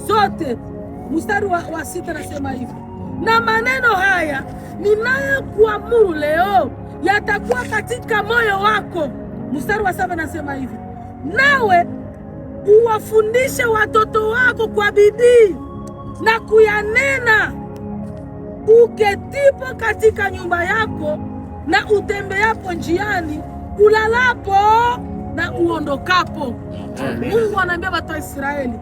zote. Mstari wa 6 nasema hivi, na maneno haya ninayokuamuru leo yatakuwa katika moyo wako. Mstari wa 7 nasema hivi, nawe uwafundishe watoto wako kwa bidii na kuyanena uketipo katika nyumba yako na utembeapo njiani, ulalapo na uondokapo. Mungu anaambia watu wa Israeli,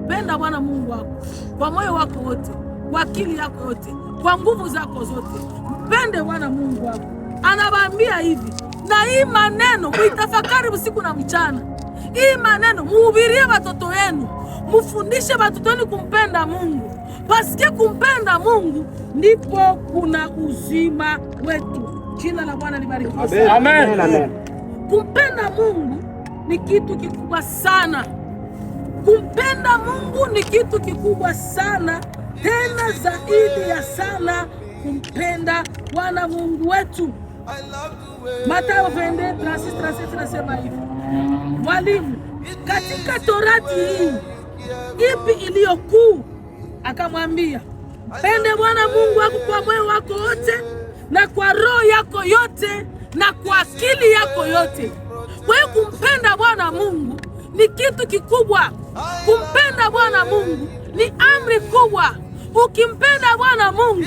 penda Bwana Mungu wako kwa moyo wako wote, kwa akili yako yote, kwa nguvu zako zote. Mpende Bwana Mungu wako. Anawaambia hivi, na hii maneno muitafakari usiku na mchana. Hii maneno muhubirie watoto wenu, mufundishe watoto wenu kumpenda Mungu. Pasikia kumpenda Mungu ndipo kuna uzima wetu. Jina la Bwana libarikiwe. Amen. Amen. Kumpenda Mungu ni kitu kikubwa sana. Kumpenda Mungu ni kitu kikubwa sana, tena zaidi ya sana kumpenda Bwana Mungu wetu. Mathayo 22:36 nasema hivi, mwalimu, katika Torati hii ipi iliyo kuu? Akamwambia, mpende Bwana Mungu wako kwa moyo wako wote na kwa roho yako yote na kwa akili yako yote. Kwa hiyo kumpenda Bwana Mungu ni kitu kikubwa. Kumpenda Bwana Mungu ni amri kubwa. Ukimpenda Bwana Mungu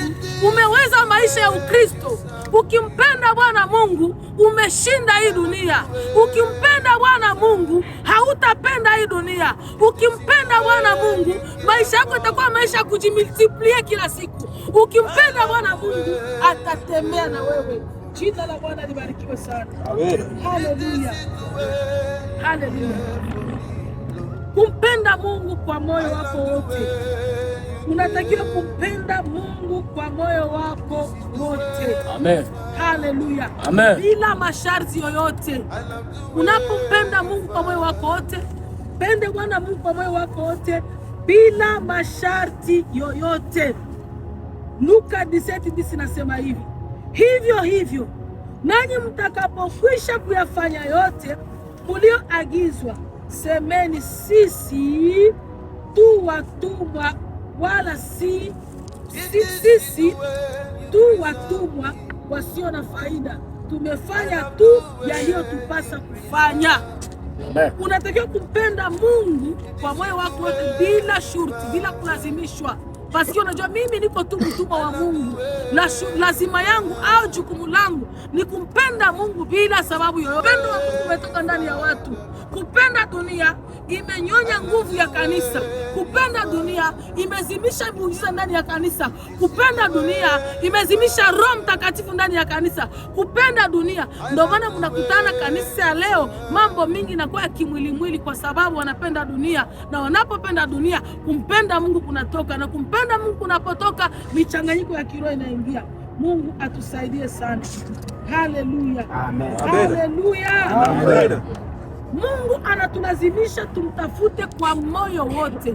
umeweza maisha ya Ukristo. Ukimpenda Bwana Mungu umeshinda hii dunia. Ukimpenda Bwana Mungu hautapenda hii dunia. Ukimpenda Bwana Mungu maisha yako itakuwa maisha ya kujimultiplia kila siku. Ukimpenda Bwana Mungu atatembea na wewe. Jina la Bwana libarikiwe sana. Haleluya. Haleluya. Kumpenda Mungu kwa moyo wako wote. Unatakiwa kumpenda Mungu kwa moyo wako wote. Amen. Haleluya. Amen. Bila masharti yoyote. Unapompenda Mungu kwa moyo wako wote, pende Bwana Mungu kwa moyo wako wote bila masharti yoyote. Luka 17:10 nasema hivi, hivyo hivyo nanyi mtakapokwisha kuyafanya yote mlioagizwa, semeni, sisi tu watumwa, wala sisi tu watumwa wasio na faida, tumefanya tu yaliyotupasa kufanya. Unatakiwa kumpenda Mungu kwa moyo wako wote bila shurti, bila kulazimishwa. Basi unajua mimi niko tu mtumwa wa Mungu, na lazima yangu au jukumu langu ni kumpenda Mungu bila sababu yoyote. Upendo wa Mungu umetoka ndani ya watu. Kupenda dunia imenyonya nguvu ya kanisa. Kupenda dunia imezimisha muujiza ndani ya kanisa. Kupenda dunia imezimisha Roho Mtakatifu ndani ya kanisa. Kupenda dunia, ndio maana mnakutana kanisa ya leo mambo mingi inakuwa ya kimwili kwa sababu wanapenda dunia. Na wanapopenda dunia, kumpenda Mungu kunatoka, na kumpenda Mungu kunapotoka michanganyiko ya kiroho inaingia. Mungu atusaidie sana. Haleluya. Amen. Haleluya. Amen. Mungu anatulazimisha tumtafute kwa moyo wote.